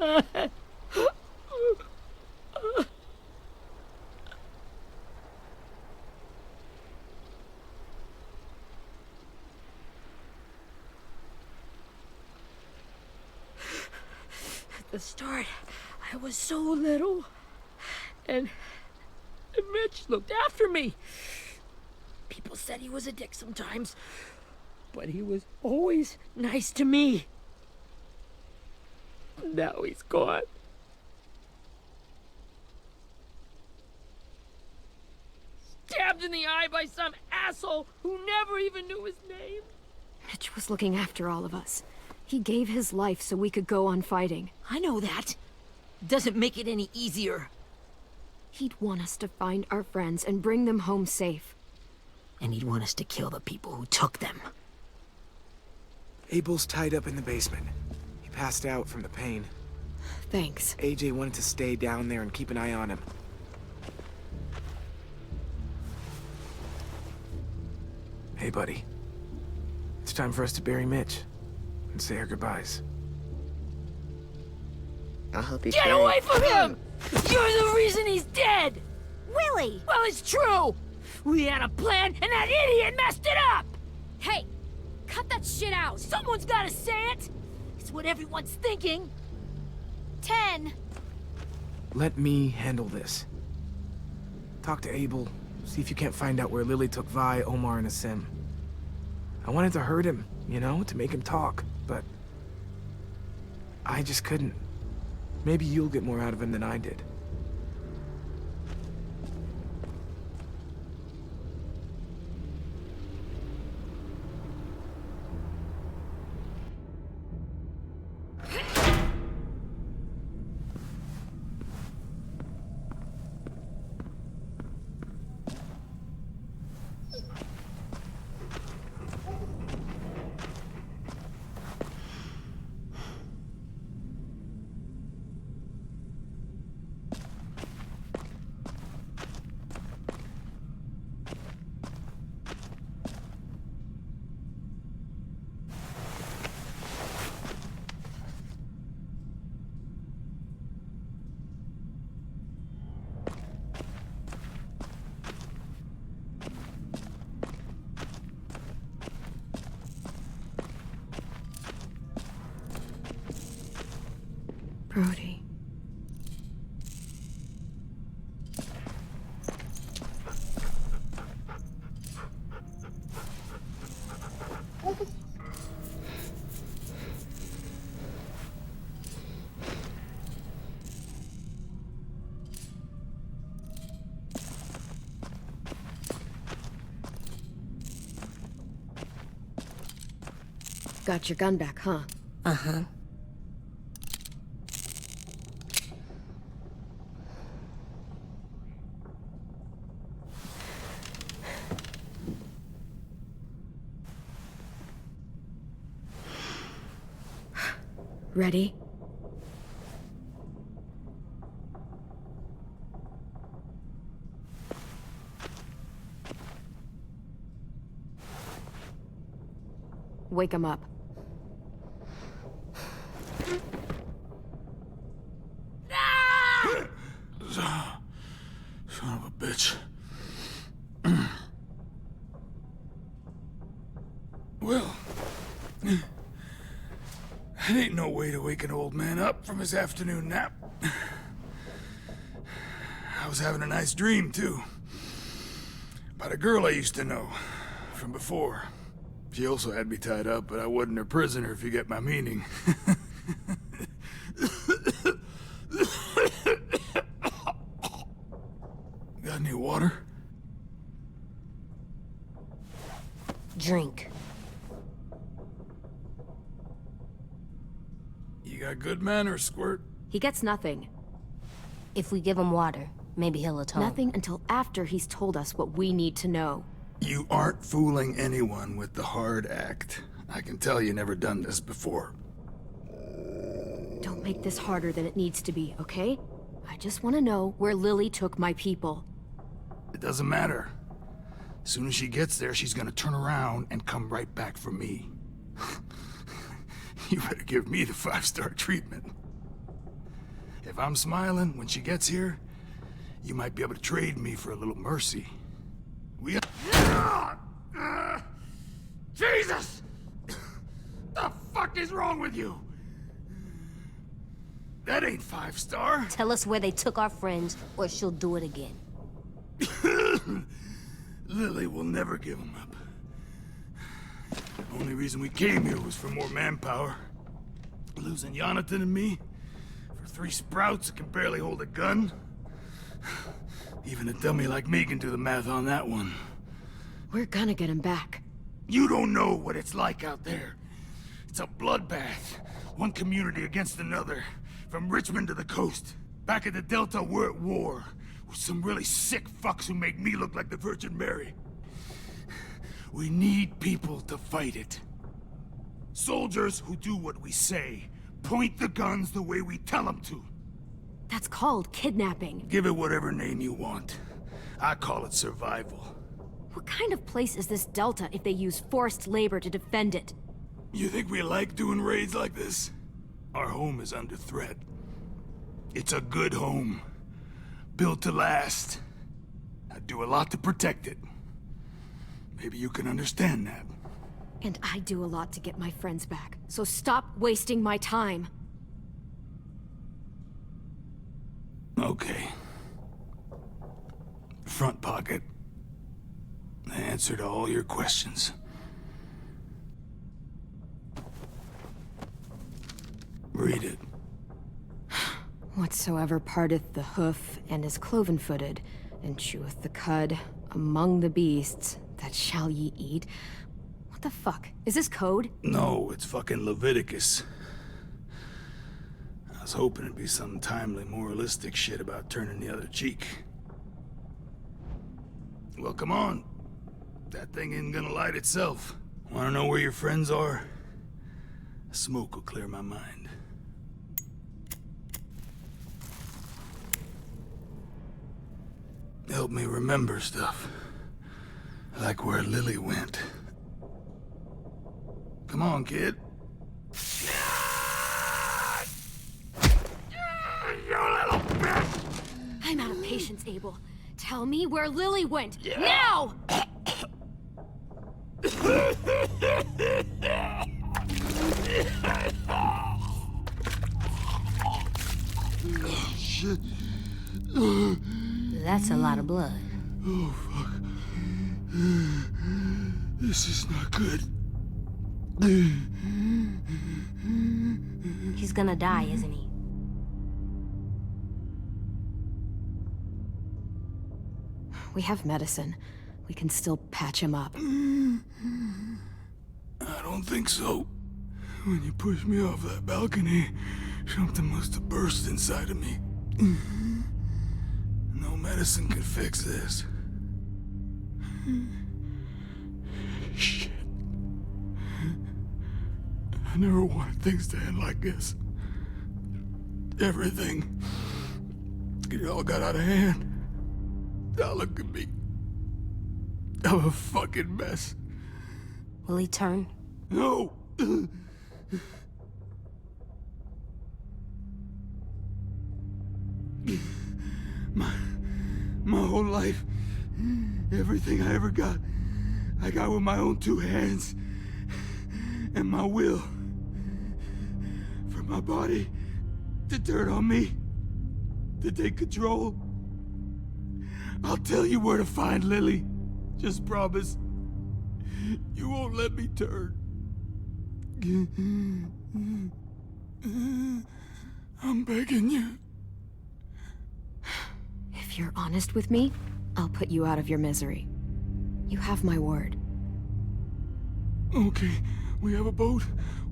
At the start, I was so little. And Mitch looked after me. People said he was a dick sometimes, but he was always nice to me. Now he's gone. Stabbed in the eye by some asshole who never even knew his name. Mitch was looking after all of us. He gave his life so we could go on fighting. I know that. Doesn't make it any easier. He'd want us to find our friends and bring them home safe. And he'd want us to kill the people who took them. Abel's tied up in the basement. He passed out from the pain. Thanks. AJ wanted to stay down there and keep an eye on him. Hey, buddy. It's time for us to bury Mitch and say our goodbyes. I hope he's Get away from him! You're the reason he's dead! Willie! Well, it's true! We had a plan, and that idiot messed it up! Hey! Cut that shit out! Someone's gotta say it! It's what everyone's thinking. 10! Let me handle this. Talk to Abel. See if you can't find out where Lily took Vi, Omar, and Asim. I wanted to hurt him, you know, to make him talk, but I just couldn't. Maybe you'll get more out of him than I did. Brody. Got your gun back, huh? Uh-huh. Ready? Wake him up. Son of a bitch. Well, that ain't no way to wake an old man up from his afternoon nap. I was having a nice dream, too. About a girl I used to know from before. She also had me tied up, but I wasn't her prisoner, if you get my meaning. Got any water? Drink. You got good manners, Squirt. He gets nothing. If we give him water, maybe he'll atone. Nothing until after he's told us what we need to know. You aren't fooling anyone with the hard act. I can tell you never done this before. Don't make this harder than it needs to be, okay? I just want to know where Lily took my people. It doesn't matter. As soon as she gets there, she's gonna turn around and come right back for me. You better give me the 5-star treatment. If I'm smiling when she gets here, you might be able to trade me for a little mercy. Jesus! The fuck is wrong with you? That ain't 5-star. Tell us where they took our friends, or she'll do it again. Lily will never give them up. Only reason we came here was for more manpower. Losing Jonathan and me for 3 sprouts that can barely hold a gun. Even a dummy like me can do the math on that one. We're gonna get him back. You don't know what it's like out there. It's a bloodbath. One community against another. From Richmond to the coast. Back at the Delta, we're at war. With some really sick fucks who make me look like the Virgin Mary. We need people to fight it. Soldiers who do what we say. Point the guns the way we tell them to. That's called kidnapping. Give it whatever name you want. I call it survival. What kind of place is this Delta if they use forced labor to defend it? You think we like doing raids like this? Our home is under threat. It's a good home. Built to last. I do a lot to protect it. Maybe you can understand that. And I do a lot to get my friends back. So stop wasting my time. Okay. Front pocket. The answer to all your questions. Read it. Whatsoever parteth the hoof, and is cloven-footed, and cheweth the cud, among the beasts, that shall ye eat. What the fuck? Is this code? No, it's fucking Leviticus. I was hoping it'd be some timely, moralistic shit about turning the other cheek. Well, come on. That thing ain't gonna light itself. Wanna know where your friends are? Smoke will clear my mind. Help me remember stuff. Like where Lily went. Come on, kid. You little bitch! I'm out of patience, Abel. Tell me where Lily went. Now! Shit. That's a lot of blood. Oh, fuck. This is not good. He's gonna die, isn't he? We have medicine. We can still patch him up. I don't think so. When you pushed me off that balcony, something must have burst inside of me. No medicine could fix this. Shit. I never wanted things to end like this. Everything. It all got out of hand. Now look at me. I'm a fucking mess. Will he turn? No! My whole life, everything I ever got, I got with my own 2 hands. And my will. For my body to turn on me, to take control. I'll tell you where to find Lily. Just promise. You won't let me turn. I'm begging you. If you're honest with me, I'll put you out of your misery. You have my word. Okay, we have a boat.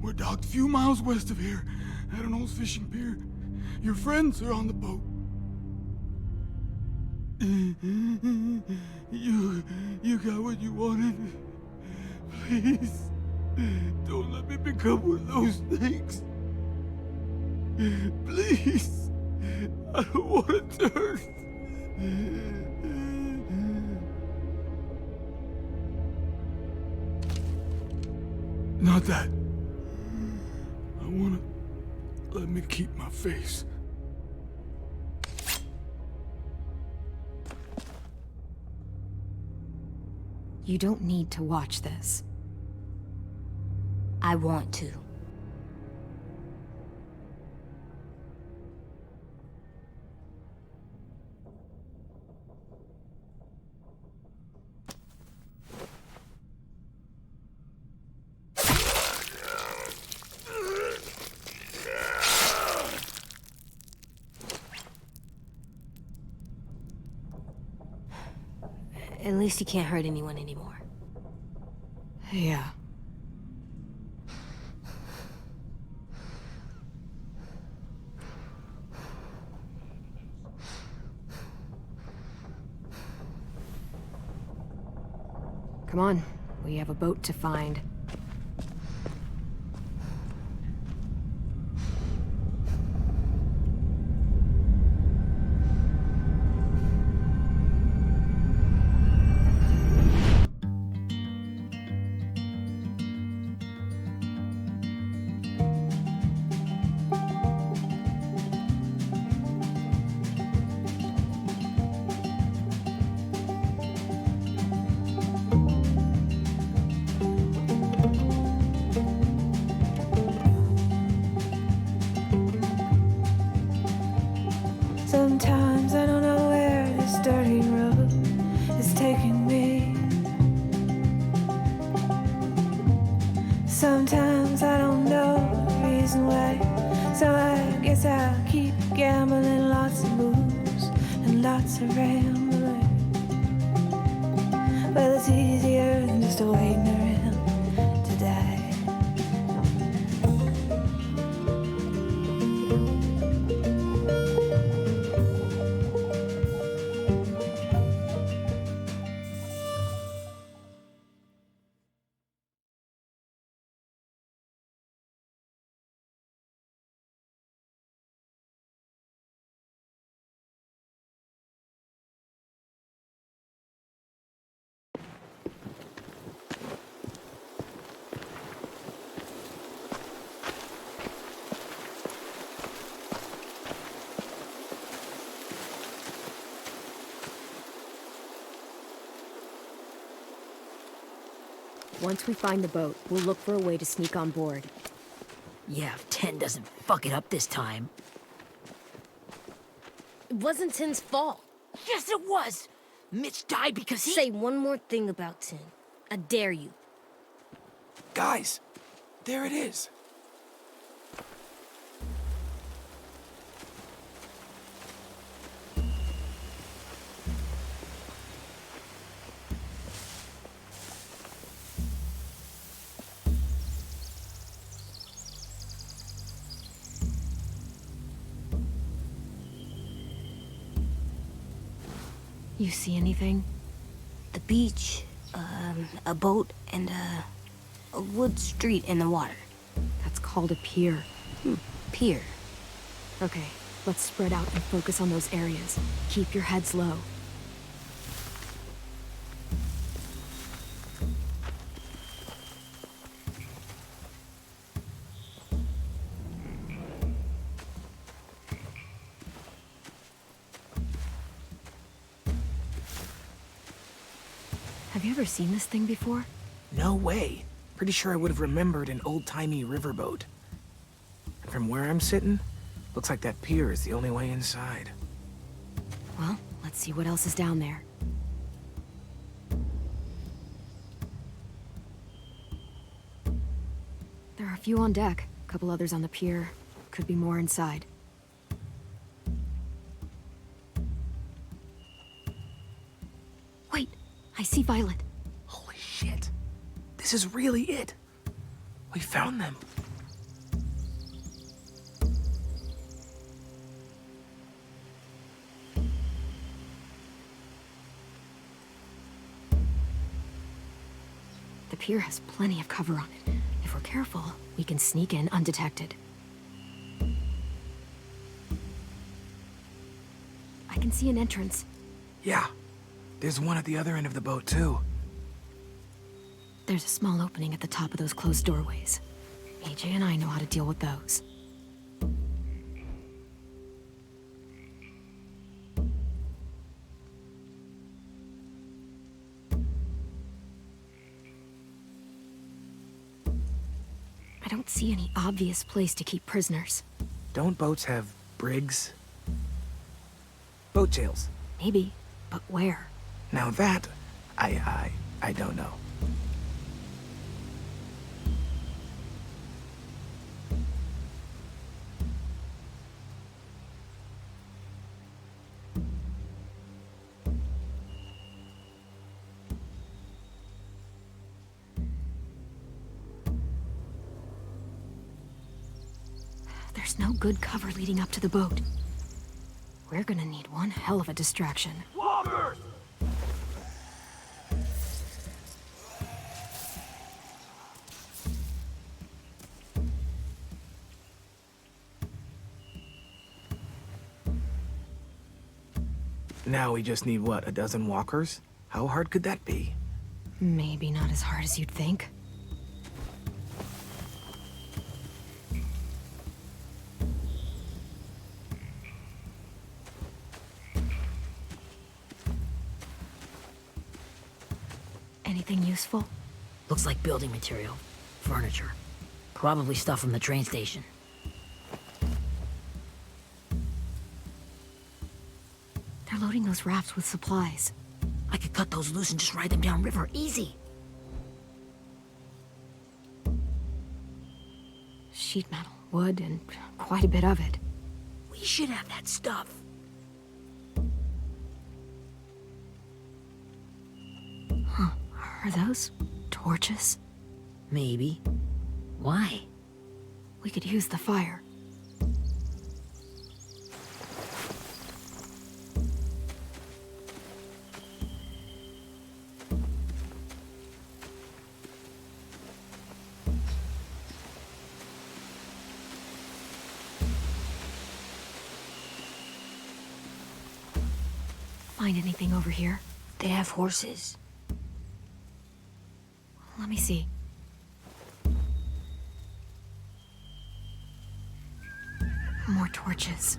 We're docked a few miles west of here, at an old fishing pier. Your friends are on the boat. You got what you wanted. Please, don't let me become one of those things. Please, I don't want to turn. Not that. I want to let me keep my face. You don't need to watch this. I want to. At least you can't hurt anyone anymore. Yeah. Come on, we have a boat to find. Sometimes I don't know where this dirty road is taking me. Sometimes I don't know the reason why, so I guess I'll keep gambling, lots of moves and lots of rambling. Well, it's easier than just waiting around to die. Once we find the boat, we'll look for a way to sneak on board. Yeah, if 10 doesn't fuck it up this time. It wasn't 10's fault. Yes, it was! Mitch died because he... Say one more thing about 10. I dare you. Guys, there it is. You see anything? The beach, a boat, and a wood street in the water. That's called a pier. Pier. Okay, let's spread out and focus on those areas. Keep your heads low. Have you ever seen this thing before? No way. Pretty sure I would have remembered an old-timey riverboat. And from where I'm sitting, looks like that pier is the only way inside. Well, let's see what else is down there. There are a few on deck, a couple others on the pier. Could be more inside. Wait, I see Violet. Holy shit. This is really it. We found them. The pier has plenty of cover on it. If we're careful, we can sneak in undetected. I can see an entrance. Yeah. There's one at the other end of the boat, too. There's a small opening at the top of those closed doorways. AJ and I know how to deal with those. I don't see any obvious place to keep prisoners. Don't boats have brigs? Boat jails. Maybe, but where? Now that, I don't know. There's no good cover leading up to the boat. We're gonna need one hell of a distraction. Walkers! Now we just need, what, a dozen walkers? How hard could that be? Maybe not as hard as you'd think. Anything useful? Looks like building material. Furniture. Probably stuff from the train station. They're loading those rafts with supplies. I could cut those loose and just ride them downriver. Easy. Sheet metal, wood, and quite a bit of it. We should have that stuff. Are those torches? Maybe. Why? We could use the fire. Find anything over here? They have horses. Let me see. More torches.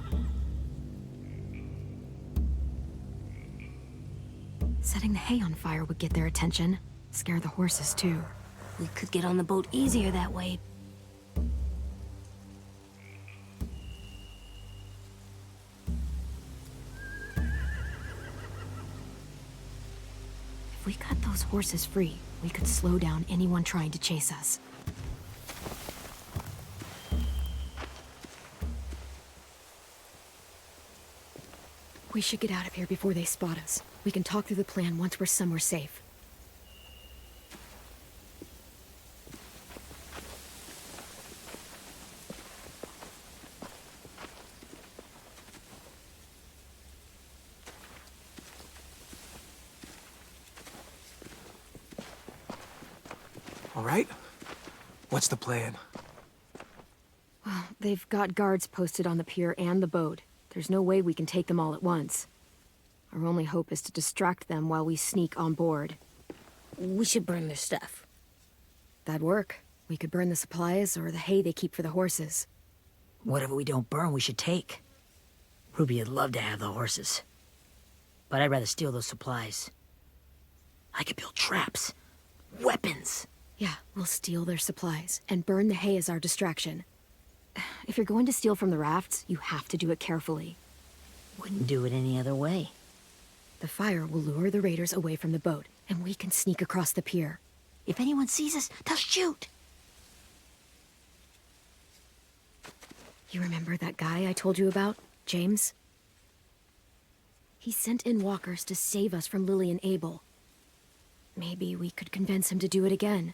Setting the hay on fire would get their attention. Scare the horses, too. We could get on the boat easier that way. If we cut those horses free, we could slow down anyone trying to chase us. We should get out of here before they spot us. We can talk through the plan once we're somewhere safe. All right? What's the plan? Well, they've got guards posted on the pier and the boat. There's no way we can take them all at once. Our only hope is to distract them while we sneak on board. We should burn their stuff. That'd work. We could burn the supplies or the hay they keep for the horses. Whatever we don't burn, we should take. Ruby'd love to have the horses. But I'd rather steal those supplies. I could build traps. Weapons. Yeah, we'll steal their supplies and burn the hay as our distraction. If you're going to steal from the rafts, you have to do it carefully. Wouldn't do it any other way. The fire will lure the raiders away from the boat, and we can sneak across the pier. If anyone sees us, they'll shoot. You remember that guy I told you about, James? He sent in walkers to save us from Lily and Abel. Maybe we could convince him to do it again.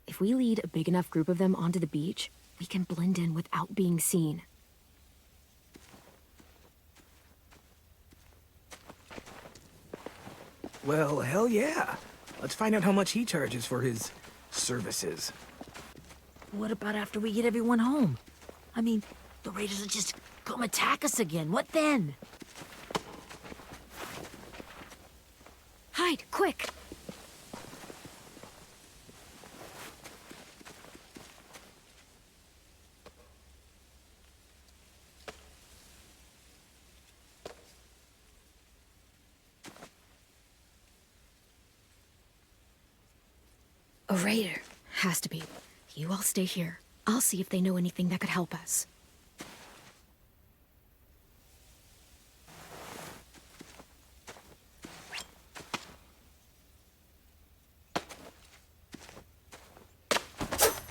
If we lead a big enough group of them onto the beach, we can blend in without being seen. Well, hell yeah. Let's find out how much he charges for his services. What about after we get everyone home? I mean, the raiders will just come attack us again. What then? Hide, quick! A raider. Has to be. You all stay here. I'll see if they know anything that could help us.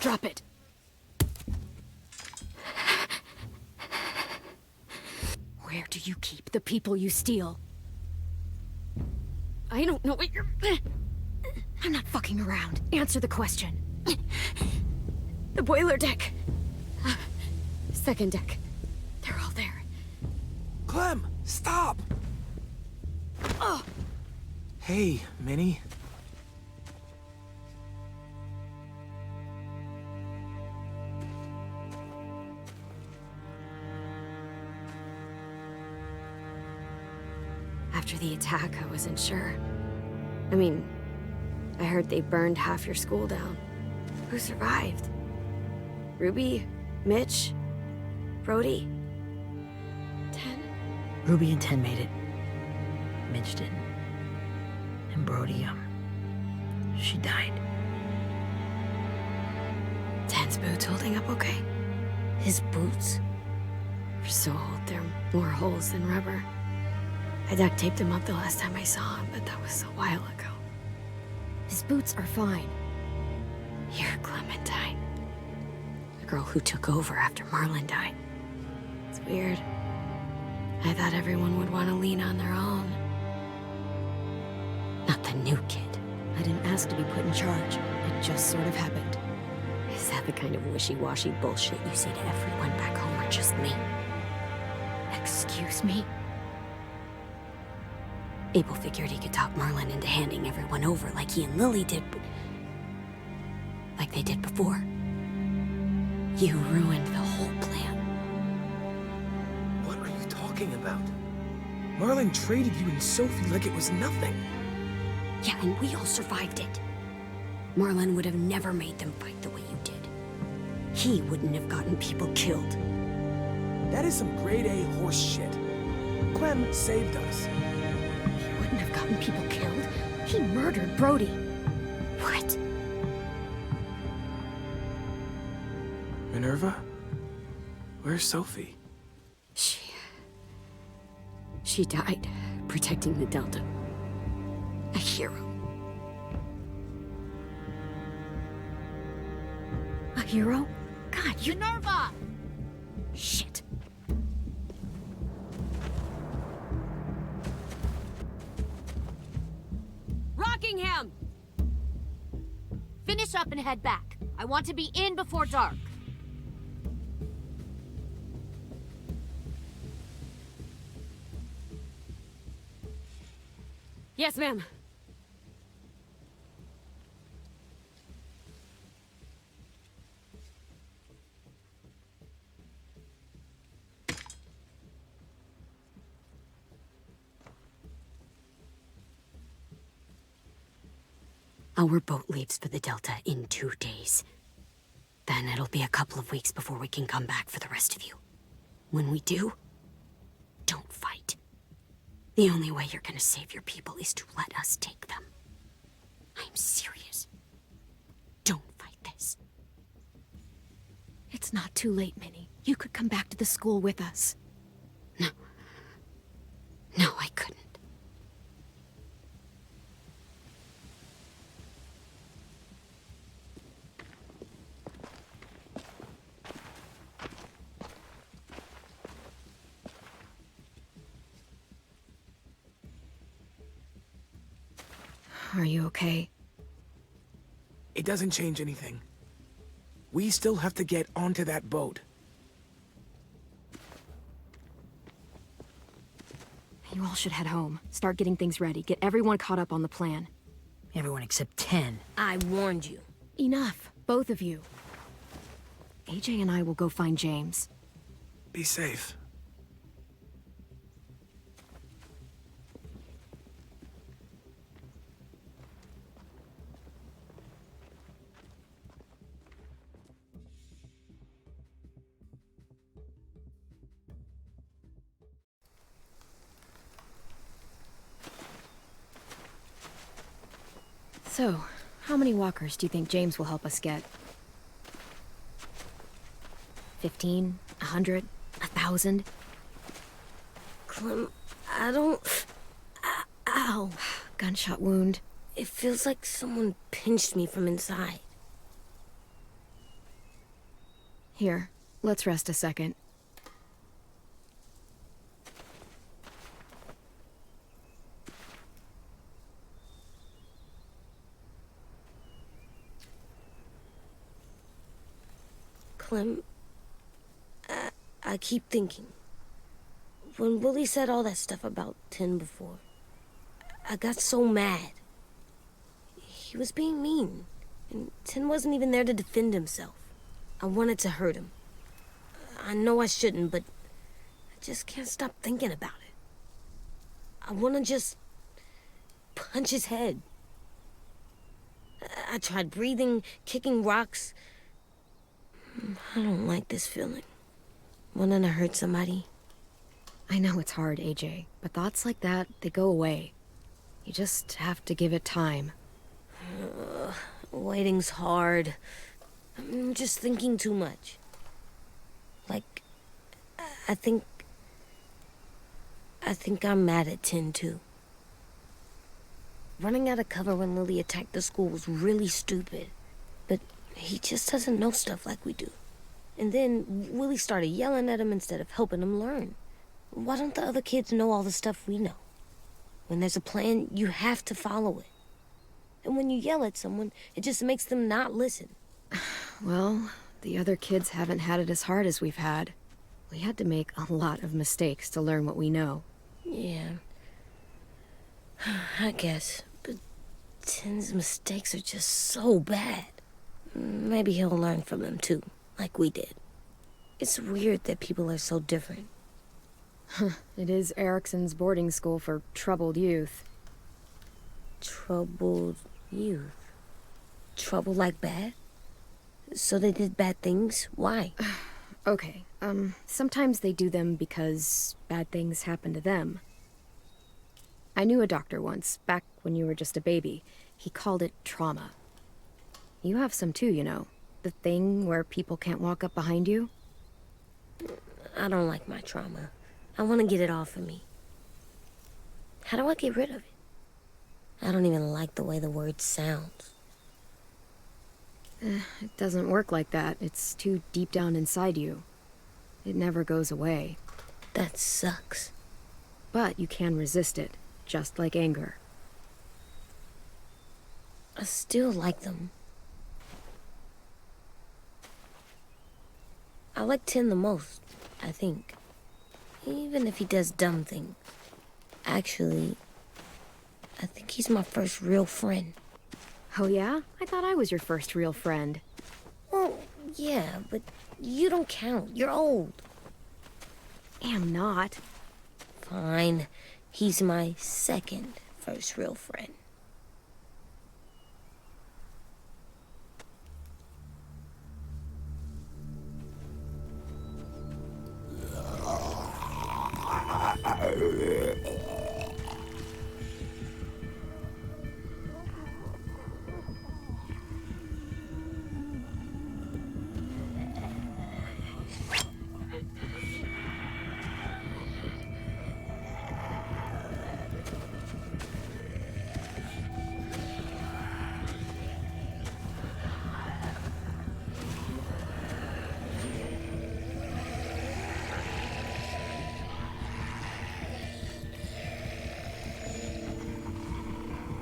Drop it. Where do you keep the people you steal? I don't know what you're... I'm not fucking around. Answer the question. The boiler deck. Second deck. They're all there. Clem, stop! Oh! Hey, Minnie. After the attack, I wasn't sure. I mean, I heard they burned half your school down. Who survived? Ruby? Mitch? Brody? 10? Ruby and 10 made it. Mitch didn't. And Brody, she died. 10's boots holding up okay? His boots? They're so old, there are more holes than rubber. I duct taped him up the last time I saw him, but that was a while ago. His boots are fine. You're Clementine. The girl who took over after Marlon died. It's weird. I thought everyone would want to lean on their own. Not the new kid. I didn't ask to be put in charge. It just sort of happened. Is that the kind of wishy-washy bullshit you say to everyone back home, or just me? Excuse me? Abel figured he could talk Marlon into handing everyone over like he and Lily did, like they did before. You ruined the whole plan. What are you talking about? Marlon traded you and Sophie like it was nothing. Yeah, and we all survived it. Marlon would have never made them fight the way you did. He wouldn't have gotten people killed. That is some grade A horse shit. Clem saved us. He wouldn't have gotten people killed. He murdered Brody. What? Minerva? Where's Sophie? She died protecting the Delta. A hero. A hero? God, you... Minerva! Shit. Rockingham! Finish up and head back. I want to be in before dark. Yes, ma'am. Our boat leaves for the Delta in 2 days. Then it'll be a couple of weeks before we can come back for the rest of you. When we do, don't fight. The only way you're gonna save your people is to let us take them. I'm serious. Don't fight this. It's not too late, Minnie. You could come back to the school with us. No. No, I couldn't. Are you okay? It doesn't change anything. We still have to get onto that boat. You all should head home. Start getting things ready. Get everyone caught up on the plan. Everyone except 10. I warned you. Enough, both of you. AJ and I will go find James. Be safe. So, how many walkers do you think James will help us get? 15, 100, 1,000. Clem, I don't... Ow. Gunshot wound. It feels like someone pinched me from inside. Here, let's rest a second. Clem, I keep thinking. When Willie said all that stuff about Tin before, I got so mad. He was being mean, and Tin wasn't even there to defend himself. I wanted to hurt him. I know I shouldn't, but I just can't stop thinking about it. I want to just punch his head. I tried breathing, kicking rocks. I don't like this feeling. Wanting to hurt somebody. I know it's hard, AJ, but thoughts like that, they go away. You just have to give it time. Waiting's hard. I'm just thinking too much. Like, I think I'm mad at Tin, too. Running out of cover when Lily attacked the school was really stupid. But he just doesn't know stuff like we do. And then Willie started yelling at him instead of helping him learn. Why don't the other kids know all the stuff we know? When there's a plan, you have to follow it. And when you yell at someone, it just makes them not listen. Well, the other kids haven't had it as hard as we've had. We had to make a lot of mistakes to learn what we know. Yeah. I guess. But Tin's mistakes are just so bad. Maybe he'll learn from them too, like we did. It's weird that people are so different. It is Erickson's boarding school for troubled youth. Troubled youth? Trouble like bad? So they did bad things? Why? Okay, sometimes they do them because bad things happen to them. I knew a doctor once, back when you were just a baby. He called it trauma. You have some too, you know. The thing where people can't walk up behind you. I don't like my trauma. I want to get it off of me. How do I get rid of it? I don't even like the way the word sounds. It doesn't work like that. It's too deep down inside you. It never goes away. That sucks. But you can resist it, just like anger. I still like them. I like Tin the most, I think. Even if he does dumb things. Actually, I think he's my first real friend. Oh yeah? I thought I was your first real friend. Well, yeah, but you don't count. You're old. Am not. Fine. He's my second first real friend.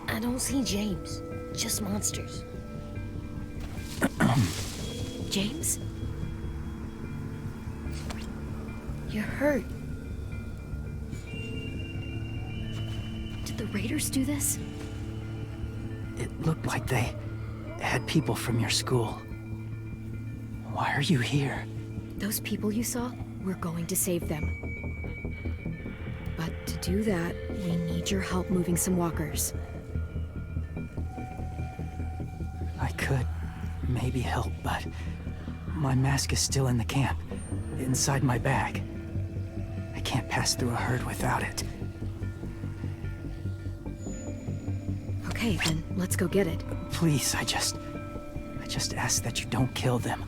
I don't see James, just monsters. James? You're hurt. Did the Raiders do this? It looked like they had people from your school. Why are you here? Those people you saw, we're going to save them. But to do that, we need your help moving some walkers. I could maybe help, but my mask is still in the camp, inside my bag. I can't pass through a herd without it. Okay, then let's go get it. Please, I just ask that you don't kill them.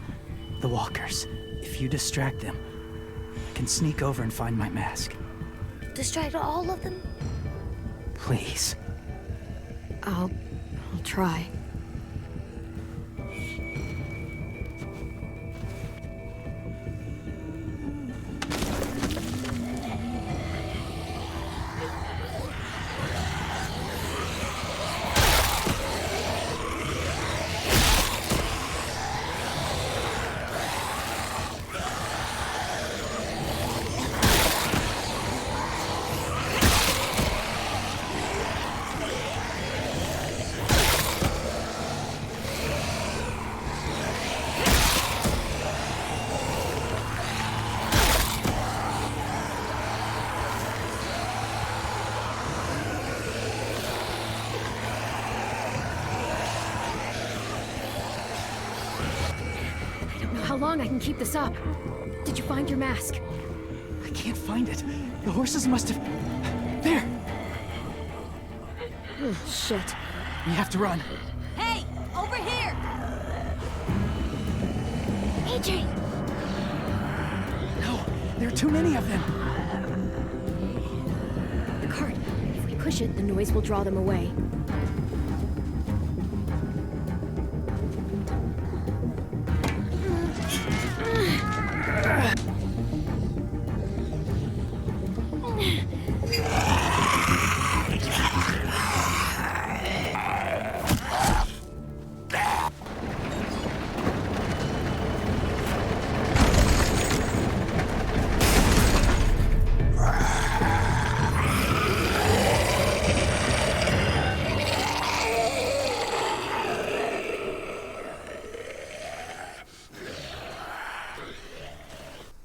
The walkers. If you distract them, I can sneak over and find my mask. Distract all of them? Please. I'll try. How long I can keep this up? Did you find your mask? I can't find it. The horses must have... There! Oh, shit. We have to run. Hey, over here! AJ! No, there are too many of them. The cart. If we push it, the noise will draw them away.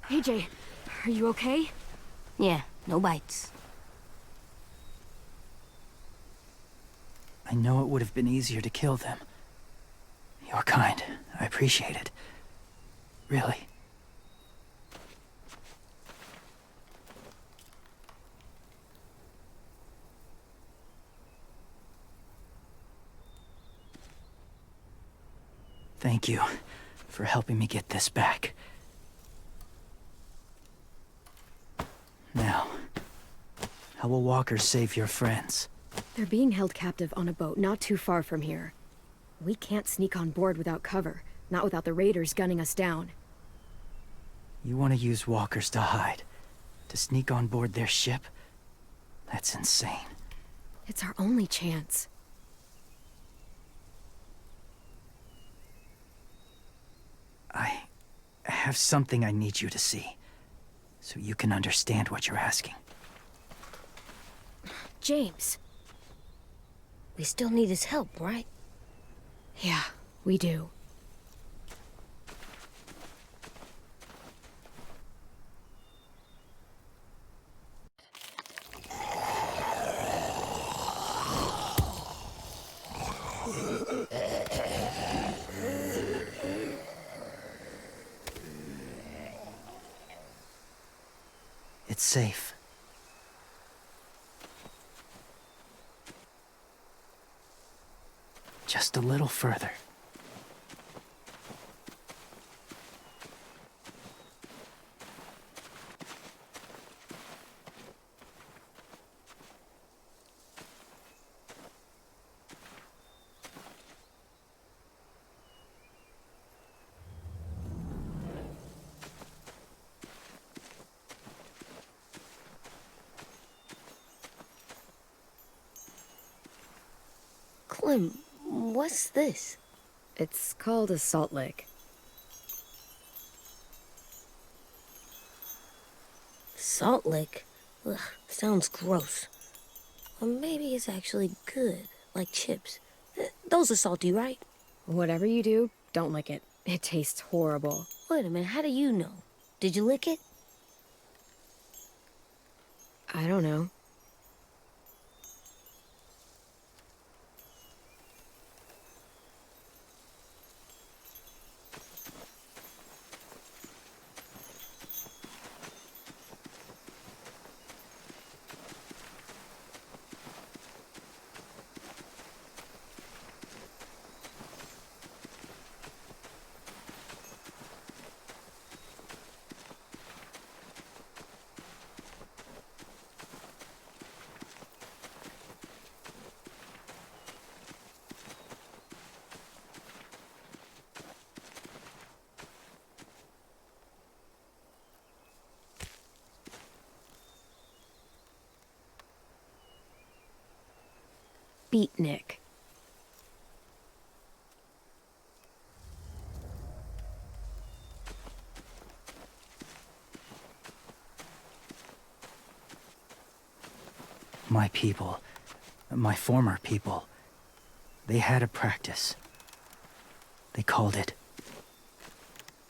AJ, are you okay? Yeah, no bites. I know it would have been easier to kill them. You're kind. I appreciate it. Really. Thank you for helping me get this back. Now, how will walkers save your friends? They're being held captive on a boat not too far from here. We can't sneak on board without cover, not without the raiders gunning us down. You want to use walkers to hide? To sneak on board their ship? That's insane. It's our only chance. I have something I need you to see, so you can understand what you're asking. James. We still need his help, right? Yeah, we do. It's safe. Just a little further. Clem, what's this? It's called a salt lick. Salt lick? Ugh, sounds gross. Or maybe it's actually good, like chips. Those are salty, right? Whatever you do, don't lick it. It tastes horrible. Wait a minute, how do you know? Did you lick it? I don't know. beatnik. My people, my former people, they had a practice. They called it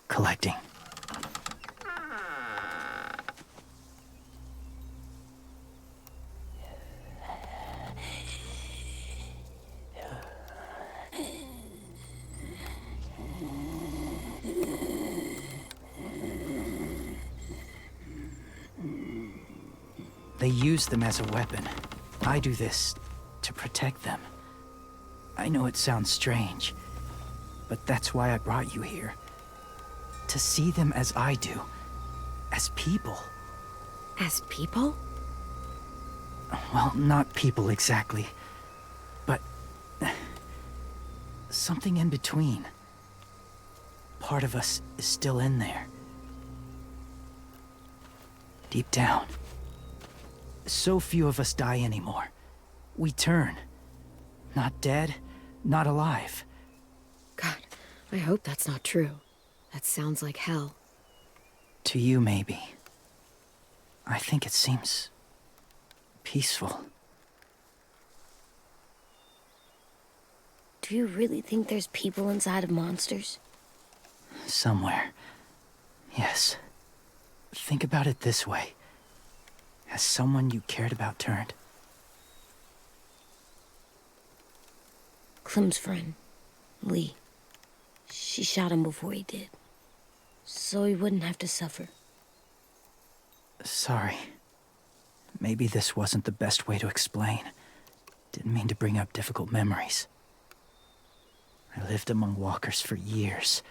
collecting. They use them as a weapon. I do this to protect them. I know it sounds strange, but that's why I brought you here. To see them as I do. As people. As people? Well, not people exactly, but something in between. Part of us is still in there. Deep down. So few of us die anymore. We turn. Not dead, not alive. God, I hope that's not true. That sounds like hell. To you, maybe. I think it seems peaceful. Do you really think there's people inside of monsters? Somewhere. Yes. Think about it this way. Has someone you cared about turned? Clem's friend, Lee. She shot him before he did. So he wouldn't have to suffer. Sorry. Maybe this wasn't the best way to explain. Didn't mean to bring up difficult memories. I lived among walkers for years.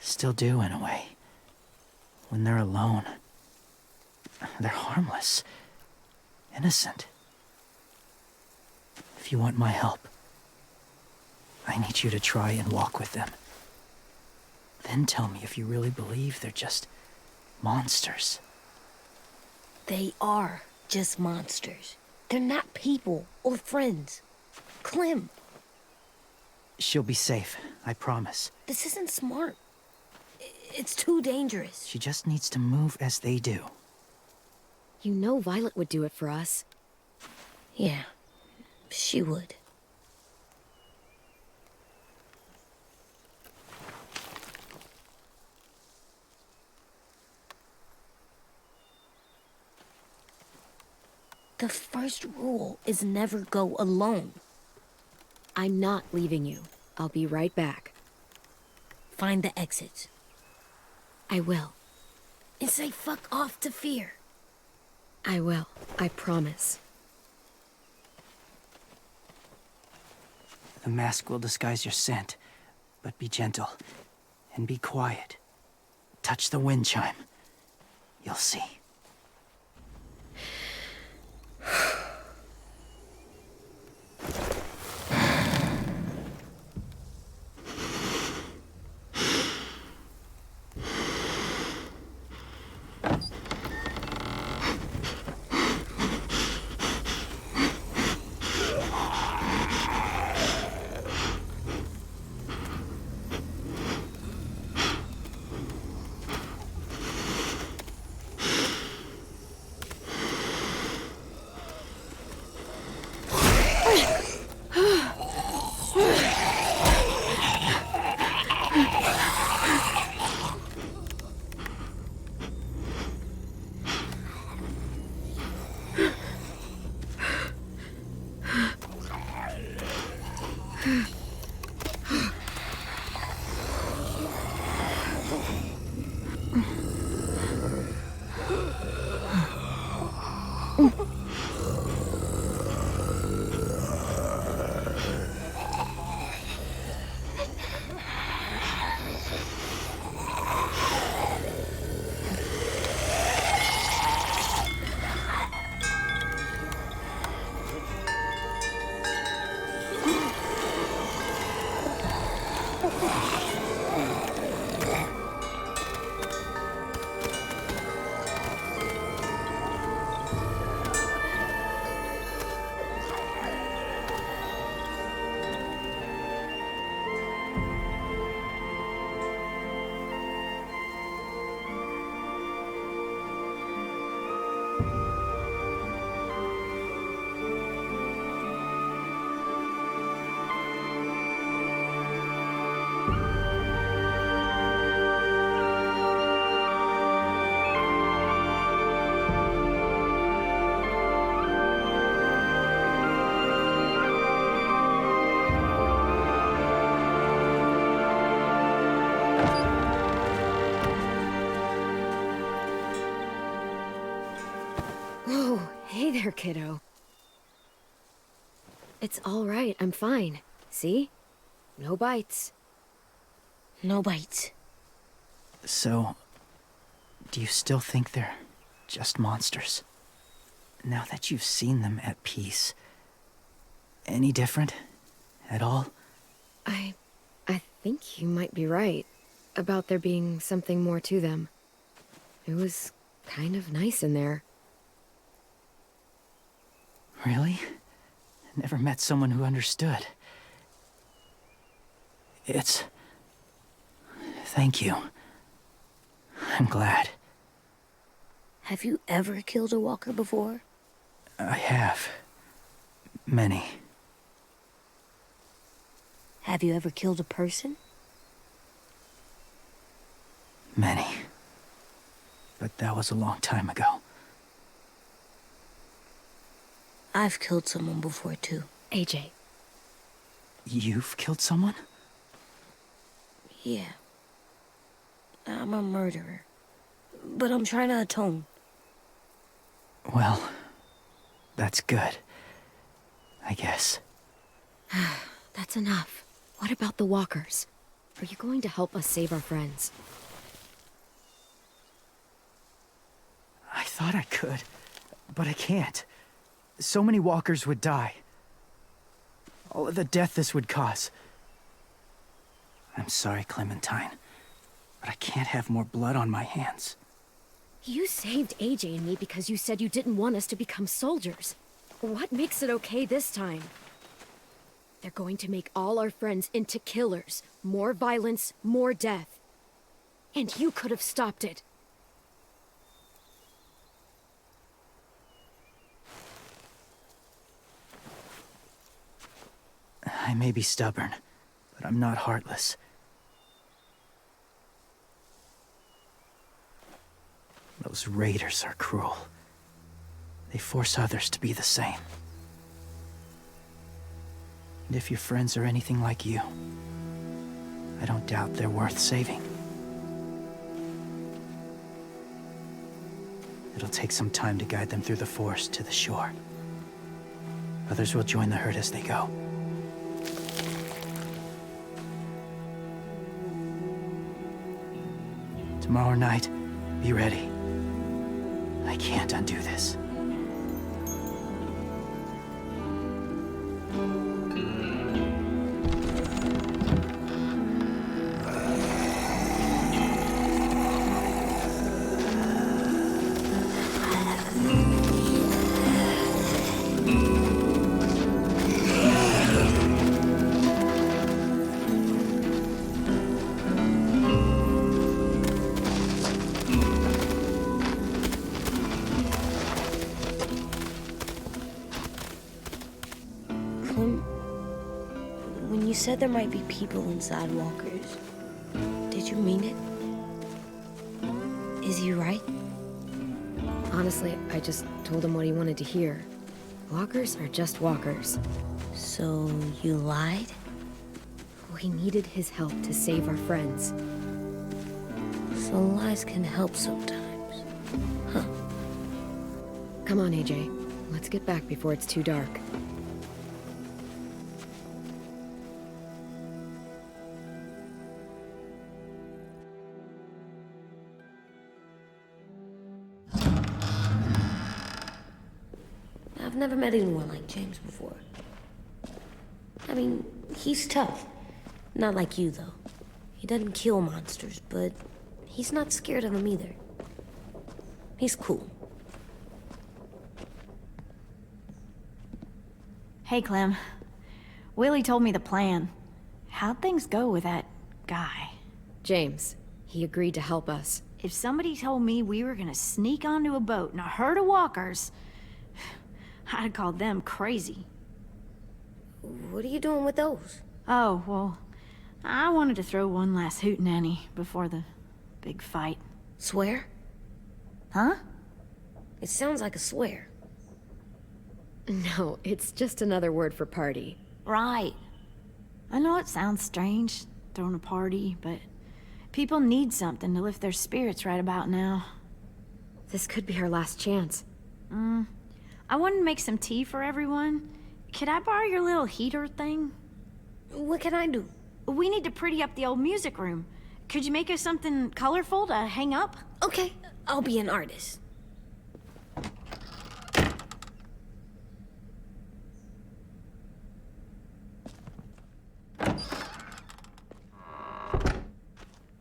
Still do, in a way. When they're alone, they're harmless. Innocent. If you want my help, I need you to try and walk with them. Then tell me if you really believe they're just monsters. They are just monsters. They're not people or friends. Clem, She'll be safe, I promise. this isn't smart. It's too dangerous. She just needs to move as they do. You know Violet would do it for us. Yeah, she would. The first rule is never go alone. I'm not leaving you. I'll be right back. Find the exits. I will. And say fuck off to fear. I will. I promise. The mask will disguise your scent, but be gentle and be quiet. Touch the wind chime. You'll see. there, kiddo. It's all right, I'm fine. See? No bites. No bites. So, do you still think they're just monsters? Now that you've seen them at peace, any different at all? I think you might be right about there being something more to them. It was kind of nice in there. Really? Never met someone who understood. Thank you. I'm glad. Have you ever killed a walker before? I have. Many. Have you ever killed a person? Many. But that was a long time ago. I've killed someone before, too. AJ. You've killed someone? Yeah. I'm a murderer. But I'm trying to atone. Well, that's good. I guess. That's enough. What about the walkers? Are you going to help us save our friends? I thought I could, but I can't. So many walkers would die. All of the death this would cause. I'm sorry, Clementine, but I can't have more blood on my hands. You saved AJ and me because you said you didn't want us to become soldiers. What makes it okay this time? They're going to make all our friends into killers. More violence, more death. And you could have stopped it. I may be stubborn, but I'm not heartless. Those raiders are cruel. They force others to be the same. And if your friends are anything like you, I don't doubt they're worth saving. It'll take some time to guide them through the forest to the shore. Others will join the herd as they go. Tomorrow night, be ready. I can't undo this. When you said there might be people inside walkers, did you mean it? Is he right? Honestly, I just told him what he wanted to hear. Walkers are just walkers. So you lied? We needed his help to save our friends. So lies can help sometimes. Huh. Come on, AJ. Let's get back before it's too dark. I've never met anyone like James before. I mean, he's tough. Not like you, though. He doesn't kill monsters, but he's not scared of them either. He's cool. Hey, Clem. Willie told me the plan. How'd things go with that guy? James, he agreed to help us. If somebody told me we were gonna sneak onto a boat in a herd of walkers, I'd have called them crazy. What are you doing with those? Oh, well, I wanted to throw one last hootenanny before the big fight. Swear? Huh? It sounds like a swear. No, it's just another word for party. Right. I know it sounds strange, throwing a party, but people need something to lift their spirits right about now. This could be our last chance. I wanted to make some tea for everyone. Could I borrow your little heater thing? What can I do? We need to pretty up the old music room. Could you make us something colorful to hang up? Okay, I'll be an artist.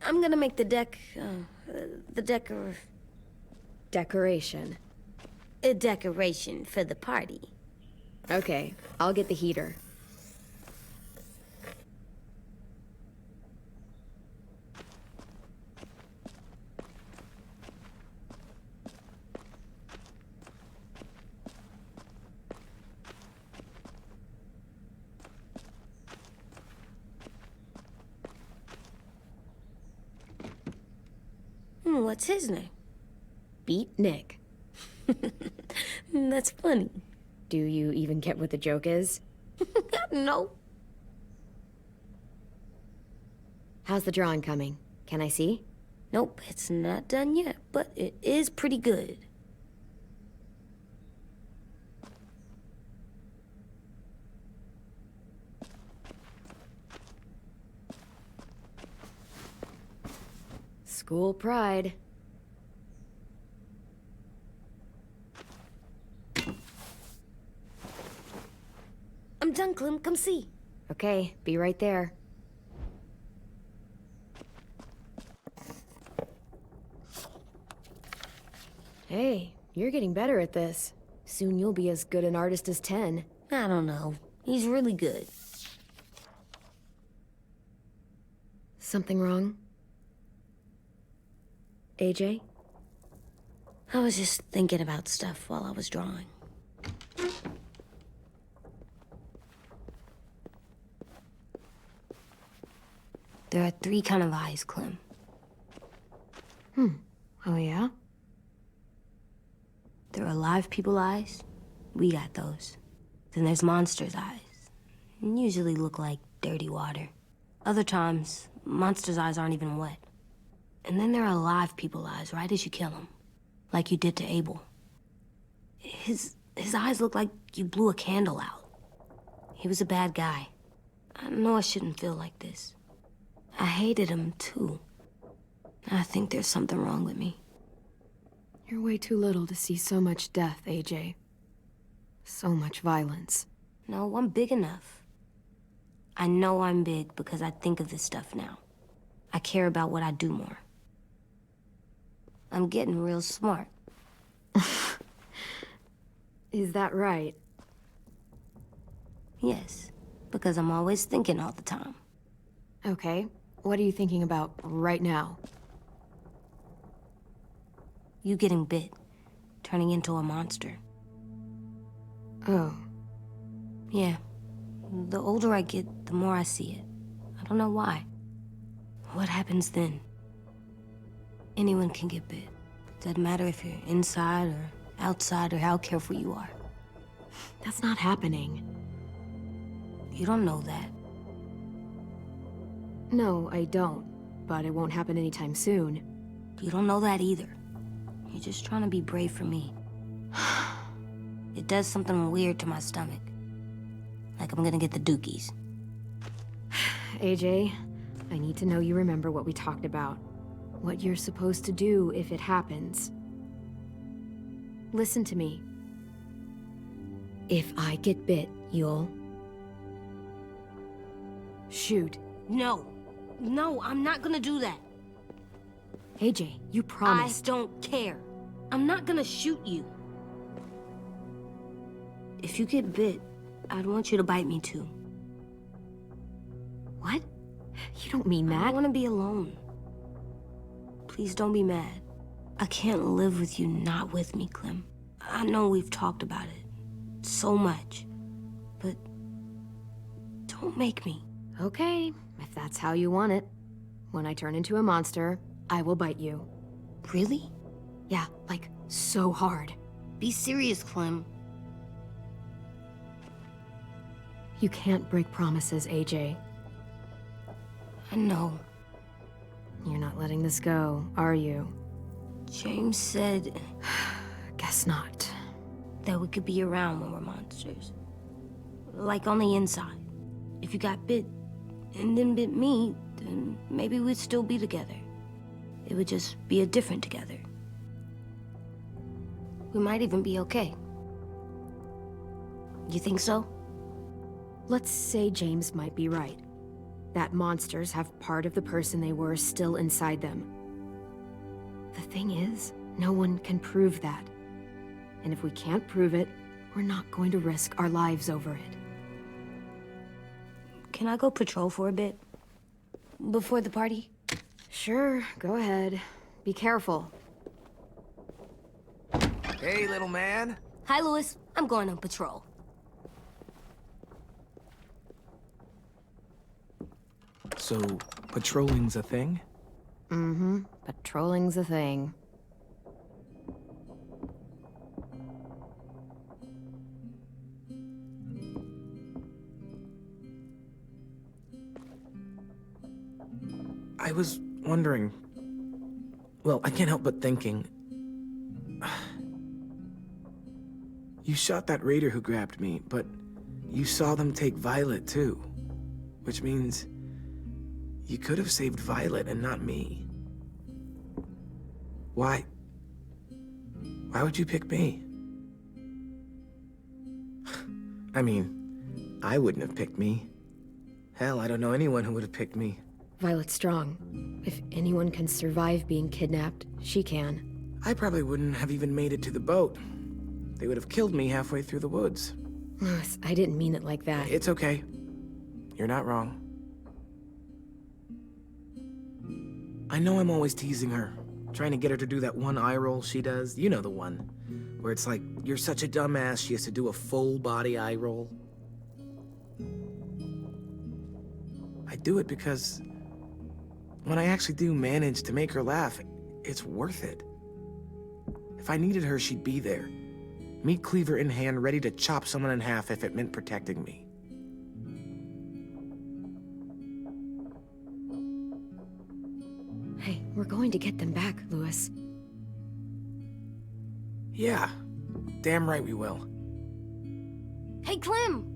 I'm gonna make the Decoration. a decoration for the party. Okay, I'll get the heater. What's his name? Beat Nick. That's funny. Do you even get what the joke is? No. How's the drawing coming? Can I see? Nope, it's not done yet, but it is pretty good. School pride. I'm done, Clem. Come see. Okay, be right there. Hey, you're getting better at this. Soon you'll be as good an artist as 10. I don't know. He's really good. Something wrong? AJ? I was just thinking about stuff while I was drawing. There are 3 kind of eyes, Clem. Oh yeah? There are live people eyes. We got those. Then there's monsters' eyes. Usually look like dirty water. Other times, monsters' eyes aren't even wet. And then there are live people eyes right as you kill him. Like you did to Abel. His eyes look like you blew a candle out. He was a bad guy. I know I shouldn't feel like this. I hated him too. I think there's something wrong with me. You're way too little to see so much death, AJ. So much violence. No, I'm big enough. I know I'm big because I think of this stuff now. I care about what I do more. I'm getting real smart. Is that right? Yes, because I'm always thinking all the time. Okay, what are you thinking about right now? You getting bit, turning into a monster. Oh. Yeah, the older I get, the more I see it. I don't know why. What happens then? Anyone can get bit. Doesn't matter if you're inside or outside or how careful you are. That's not happening. You don't know that. No, I don't. But it won't happen anytime soon. You don't know that either. You're just trying to be brave for me. It does something weird to my stomach. Like I'm gonna get the dookies. AJ, I need to know you remember what we talked about. What you're supposed to do if it happens. Listen to me. If I get bit, you'll... shoot. No. No, I'm not gonna do that. AJ, you promised. I don't care. I'm not gonna shoot you. If you get bit, I'd want you to bite me too. What? You don't mean I that. don't want to be alone. Please don't be mad. I can't live with you not with me, Clem. I know we've talked about it so much, but don't make me. Okay, if that's how you want it. When I turn into a monster, I will bite you. Really? Yeah, like so hard. Be serious, Clem. You can't break promises, AJ. I know. You're not letting this go, are you? James said... Guess not. that we could be around when we're monsters. Like on the inside. If you got bit and then bit me, then maybe we'd still be together. It would just be a different together. We might even be okay. You think so? Let's say James might be right. That monsters have part of the person they were still inside them. The thing is, no one can prove that. And if we can't prove it, we're not going to risk our lives over it. Can I go patrol for a bit? Before the party? Sure, go ahead. Be careful. Hey, little man. Hi, Louis. I'm going on patrol. So, patrolling's a thing? Mm-hmm. Patrolling's a thing. I was wondering... Well, I can't help but thinking... You shot that raider who grabbed me, but you saw them take Violet too. Which means... you could have saved Violet and not me. Why? Why would you pick me? I mean, I wouldn't have picked me. Hell, I don't know anyone who would have picked me. Violet's strong. If anyone can survive being kidnapped, she can. I probably wouldn't have even made it to the boat. They would have killed me halfway through the woods. Louis, I didn't mean it like that. It's okay. You're not wrong. I know I'm always teasing her, trying to get her to do that one eye roll she does. You know the one, where it's like, you're such a dumbass, she has to do a full body eye roll. I do it because when I actually do manage to make her laugh, it's worth it. If I needed her, she'd be there. Meat cleaver in hand, ready to chop someone in half if it meant protecting me. Hey, we're going to get them back, Louis. Yeah, damn right we will. Hey, Clem!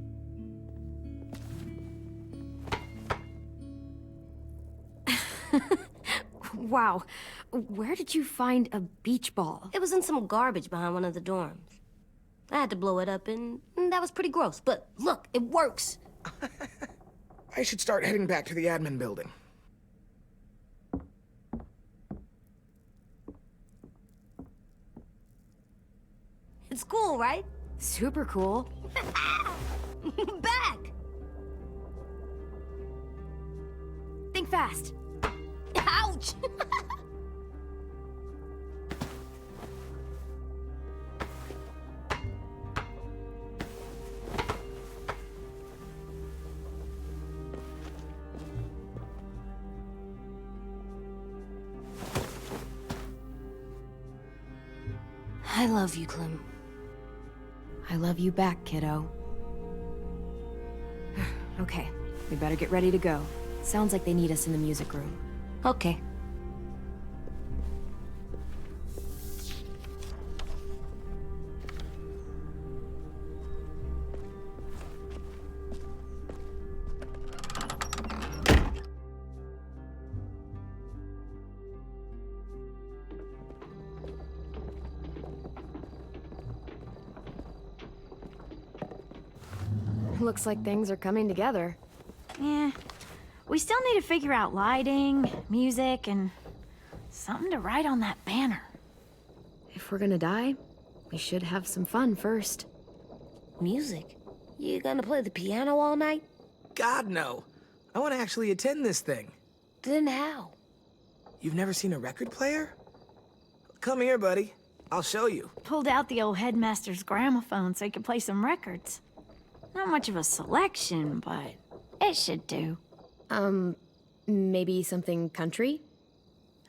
Wow, where did you find a beach ball? It was in some garbage behind one of the dorms. I had to blow it up, and that was pretty gross. But look, it works. I should start heading back to the admin building. It's cool, right? Super cool. Back! Think fast. Ouch! I love you, Clem. I love you back, kiddo. Okay, we better get ready to go. Sounds like they need us in the music room. Okay. Looks like things are coming together. Yeah. We still need to figure out lighting, music, and something to write on that banner. If we're gonna die, we should have some fun first. Music? You gonna play the piano all night? God, no. I want to actually attend this thing. Then how? You've never seen a record player? Come here, buddy. I'll show you. Pulled out the old headmaster's gramophone so he could play some records. Not much of a selection, but it should do. Maybe something country?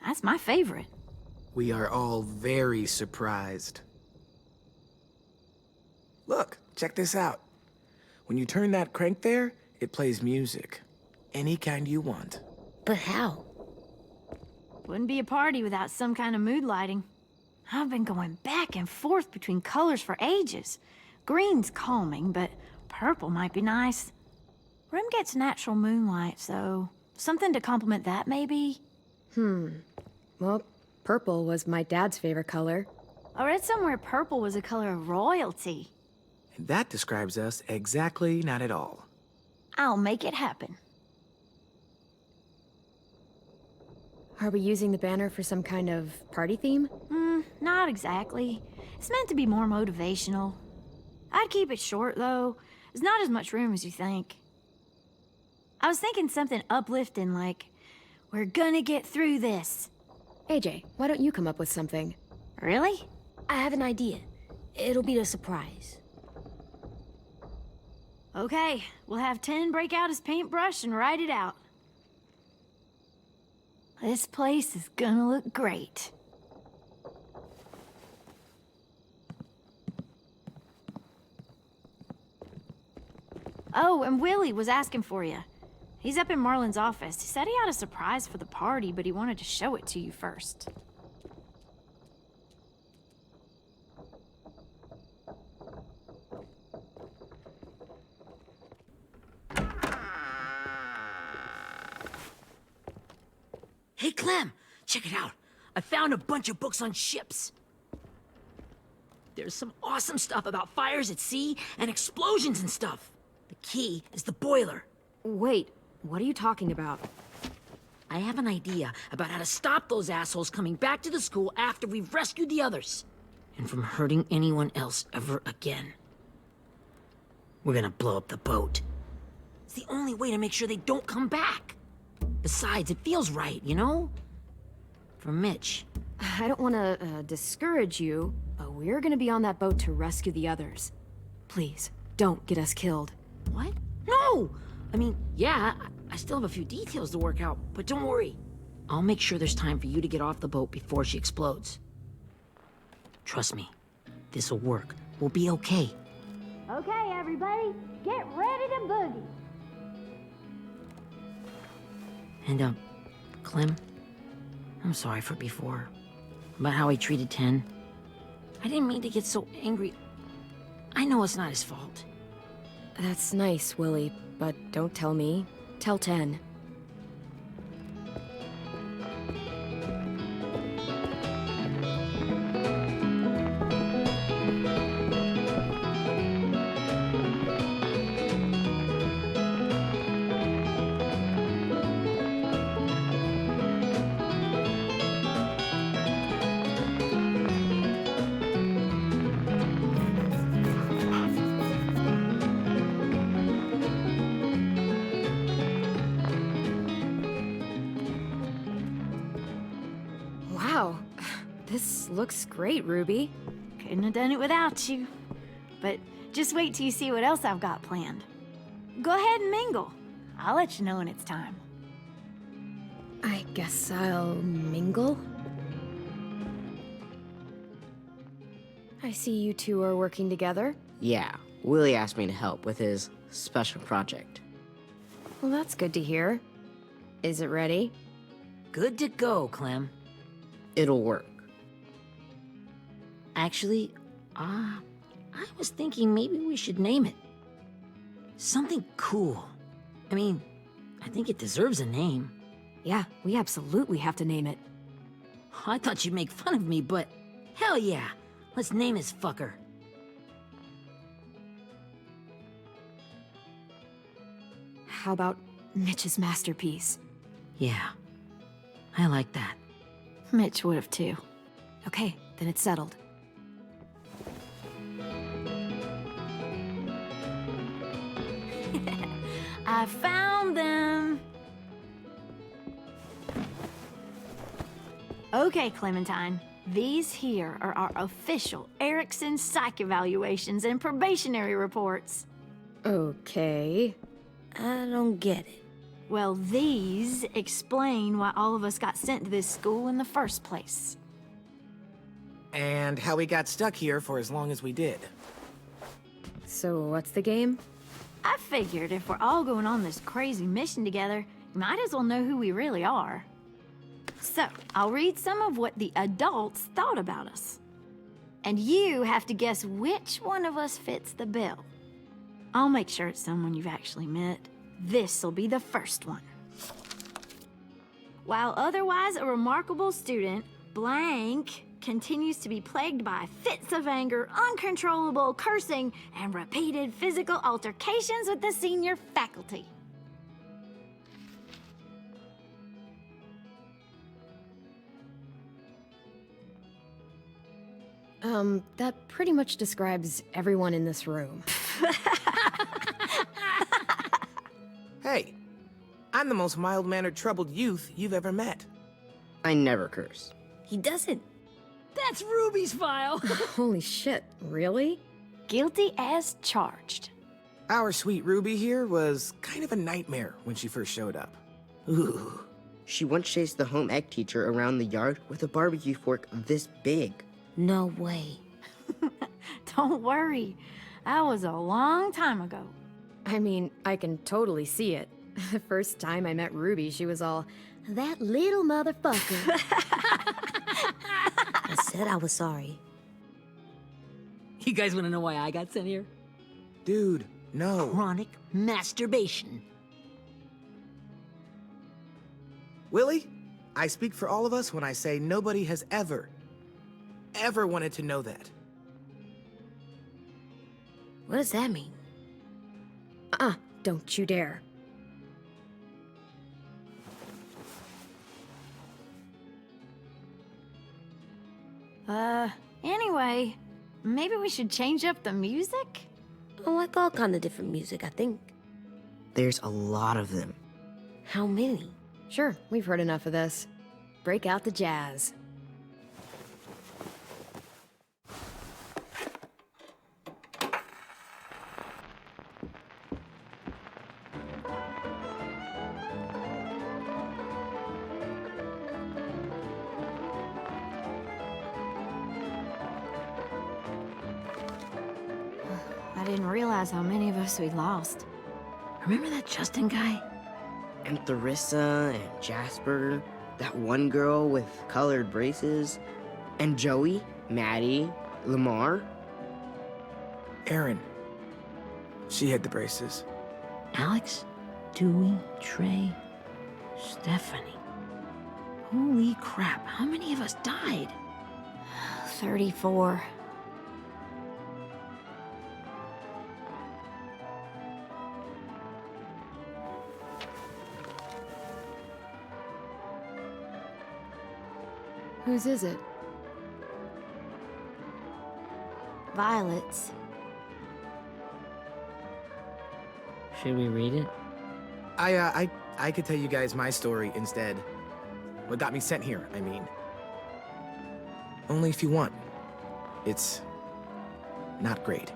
That's my favorite. We are all very surprised. Look, check this out. When you turn that crank there, it plays music. Any kind you want. But how? Wouldn't be a party without some kind of mood lighting. I've been going back and forth between colors for ages. Green's calming, but purple might be nice. Room gets natural moonlight, so something to complement that, maybe? Well, purple was my dad's favorite color. I read somewhere purple was a color of royalty. And that describes us exactly not at all. I'll make it happen. Are we using the banner for some kind of party theme? Not exactly. It's meant to be more motivational. I'd keep it short, though. There's not as much room as you think. I was thinking something uplifting like, we're gonna get through this. AJ, why don't you come up with something? Really? I have an idea. It'll be a surprise. Okay, we'll have 10 break out his paintbrush and write it out. This place is gonna look great. Oh, and Willie was asking for you. He's up in Marlin's office. He said he had a surprise for the party, but he wanted to show it to you first. Hey, Clem, check it out. I found a bunch of books on ships. There's some awesome stuff about fires at sea and explosions and stuff. The key is the boiler. Wait, what are you talking about? I have an idea about how to stop those assholes coming back to the school after we've rescued the others. And from hurting anyone else ever again. We're gonna blow up the boat. It's the only way to make sure they don't come back. Besides, it feels right, you know? For Mitch. I don't want to discourage you, but we're gonna be on that boat to rescue the others. Please, don't get us killed. What? No! I mean, yeah, I still have a few details to work out, but don't worry. I'll make sure there's time for you to get off the boat before she explodes. Trust me, this'll work. We'll be okay. Okay, everybody, get ready to boogie. And, Clem, I'm sorry for before. About how he treated Ten. I didn't mean to get so angry. I know it's not his fault. That's nice, Willie, but don't tell me. Tell 10. Wow, this looks great, Ruby. Couldn't have done it without you. But just wait till you see what else I've got planned. Go ahead and mingle. I'll let you know when it's time. I guess I'll mingle? I see you two are working together. Yeah, Willie asked me to help with his special project. Well, that's good to hear. Is it ready? Good to go, Clem. It'll work. Actually, I was thinking maybe we should name it. Something cool. I mean, I think it deserves a name. Yeah, we absolutely have to name it. I thought you'd make fun of me, but hell yeah. Let's name this fucker. How about Mitch's masterpiece? Yeah, I like that. Mitch would have too. Okay, then it's settled. I found them! Okay, Clementine. These here are our official Erickson psych evaluations and probationary reports. Okay. I don't get it. Well, these explain why all of us got sent to this school in the first place. And how we got stuck here for as long as we did. So what's the game? I figured if we're all going on this crazy mission together, you might as well know who we really are. So, I'll read some of what the adults thought about us. And you have to guess which one of us fits the bill. I'll make sure it's someone you've actually met. This'll be the first one. While otherwise a remarkable student, blank continues to be plagued by fits of anger, uncontrollable cursing, and repeated physical altercations with the senior faculty. That pretty much describes everyone in this room. Hey, I'm the most mild-mannered troubled youth you've ever met. I never curse. He doesn't. That's Ruby's file. Holy shit, really? Guilty as charged. Our sweet Ruby here was kind of a nightmare when she first showed up. Ooh. She once chased the home ec teacher around the yard with a barbecue fork this big. No way. Don't worry. That was a long time ago. I mean, I can totally see it. The first time I met Ruby, she was all, that little motherfucker. I said I was sorry. You guys want to know why I got sent here? Dude, no. Chronic masturbation. Willie, I speak for all of us when I say nobody has ever wanted to know that. What does that mean? Don't you dare. Anyway, maybe we should change up the music? I like all kind of different music, I think. There's a lot of them. How many? Sure, we've heard enough of this. Break out the jazz. I didn't realize how many of us we'd lost. Remember that Justin guy? And Theresa and Jasper, that one girl with colored braces, and Joey, Maddie, Lamar. Erin. She had the braces. Alex, Dewey, Trey, Stephanie. Holy crap, how many of us died? 34. Whose is it? Violet's. Should we read it? I could tell you guys my story instead. What got me sent here, I mean. Only if you want. It's not great.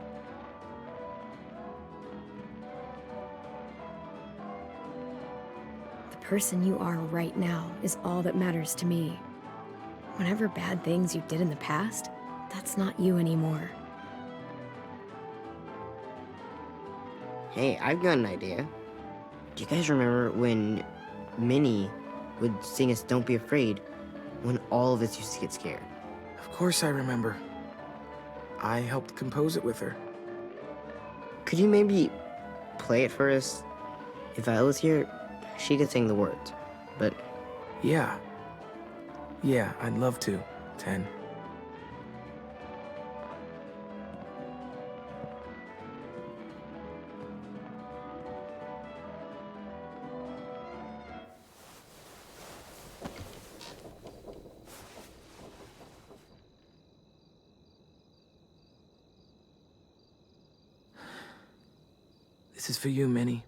The person you are right now is all that matters to me. Whatever bad things you did in the past, that's not you anymore. Hey, I've got an idea. Do you guys remember when Minnie would sing us Don't Be Afraid when all of us used to get scared? Of course I remember. I helped compose it with her. Could you maybe play it for us? If I was here, she could sing the words, but... Yeah. Yeah, I'd love to, 10. This is for you, Minnie.